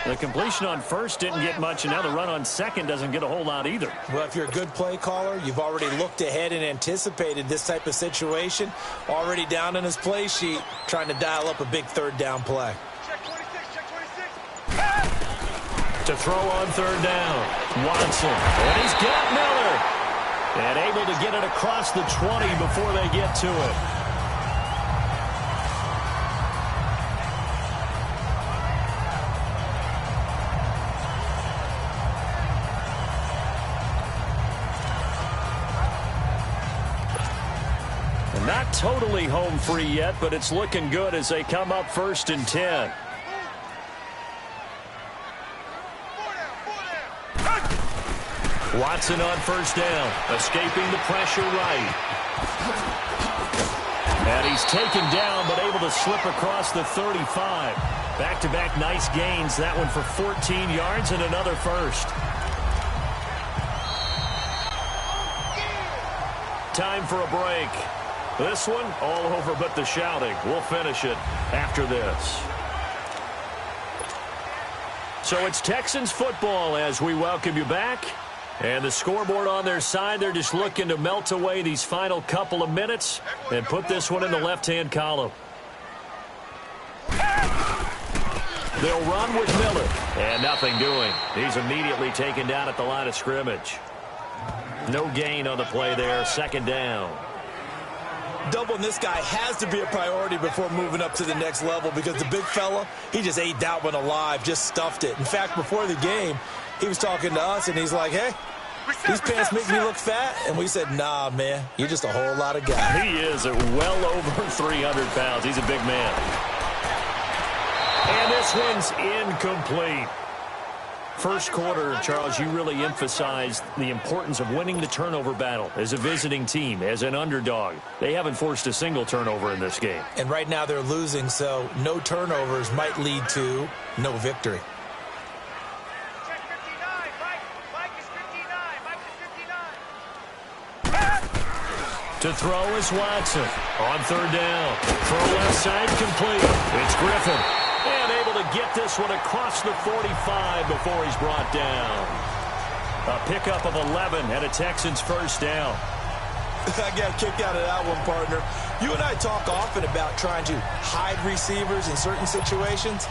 The completion on first didn't get much, and now the run on second doesn't get a whole lot either. Well, if you're a good play caller, you've already looked ahead and anticipated this type of situation. Already down in his play sheet, trying to dial up a big third down play. Check 26, check 26. To throw on third down, Watson. And he's got Miller. And able to get it across the 20 before they get to it. Not totally home free yet, but it's looking good as they come up 1st and 10. Watson on first down, escaping the pressure right. And he's taken down, but able to slip across the 35. Back-to-back nice gains, that one for 14 yards and another first. Time for a break. This one, all over but the shouting. We'll finish it after this. So it's Texans football as we welcome you back. And the scoreboard on their side, they're just looking to melt away these final couple of minutes and put this one in the left-hand column. They'll run with Miller. And nothing doing. He's immediately taken down at the line of scrimmage. No gain on the play there, 2nd down. doubling this guy has to be a priority before moving up to the next level because the big fella, he just ate that one alive, just stuffed it. In fact, before the game, he was talking to us, and he's like, hey, these pants make me look fat. And we said, nah, man, you're just a whole lot of guy. He is at well over 300 pounds. He's a big man. And this one's incomplete. First quarter, Charles, you really emphasized the importance of winning the turnover battle as a visiting team, as an underdog. They haven't forced a single turnover in this game. And right now they're losing, so no turnovers might lead to no victory. To throw is Watson on third down. Throw left side complete. It's Griffin. And able to get this one across the 45 before he's brought down. A pickup of 11 and a Texans first down. I got a kick out of that one, partner. You and I talk often about trying to hide receivers in certain situations,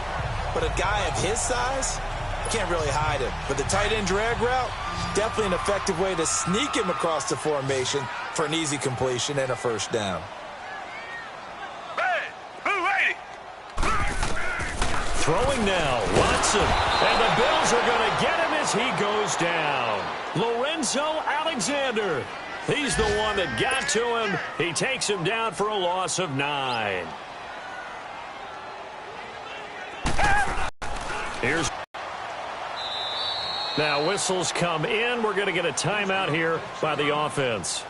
but a guy of his size, you can't really hide him. But the tight end drag route, definitely an effective way to sneak him across the formation for an easy completion and a first down. Throwing now, Watson. And the Bills are going to get him as he goes down. Lorenzo Alexander. He's the one that got to him. He takes him down for a loss of 9. Here's... Now whistles come in. We're going to get a timeout here by the offense.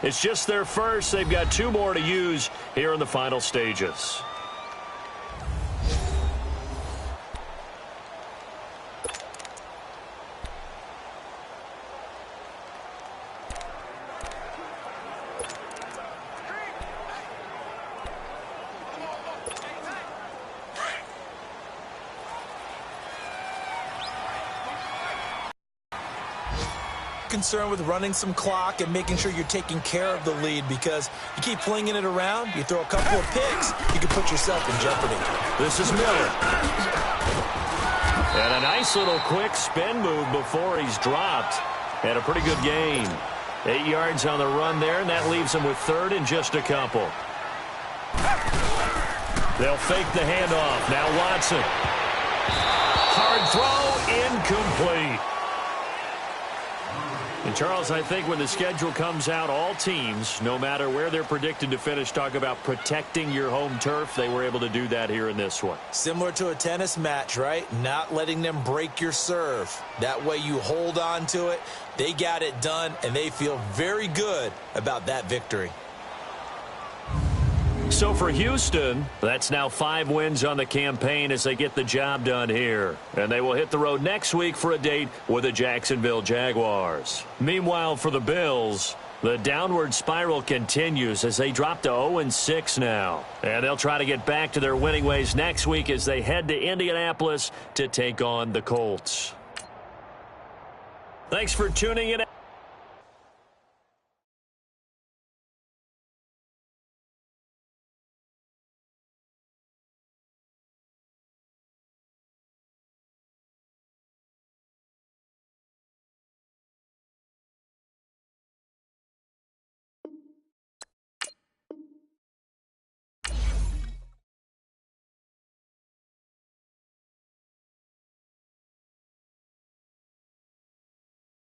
It's just their first. They've got 2 more to use here in the final stages. Concerned with running some clock and making sure you're taking care of the lead because you keep flinging it around, you throw a couple of picks, you can put yourself in jeopardy. This is Miller. And a nice little quick spin move before he's dropped. And a pretty good gain. 8 yards on the run there, and that leaves him with third and just a couple. They'll fake the handoff. Now Watson. Hard throw, incomplete. And, Charles, I think when the schedule comes out, all teams, no matter where they're predicted to finish, talk about protecting your home turf. They were able to do that here in this one. Similar to a tennis match, right? Not letting them break your serve. That way you hold on to it. They got it done, and they feel very good about that victory. So for Houston, that's now 5 wins on the campaign as they get the job done here. And they will hit the road next week for a date with the Jacksonville Jaguars. Meanwhile, for the Bills, the downward spiral continues as they drop to 0-6 now. And they'll try to get back to their winning ways next week as they head to Indianapolis to take on the Colts. Thanks for tuning in.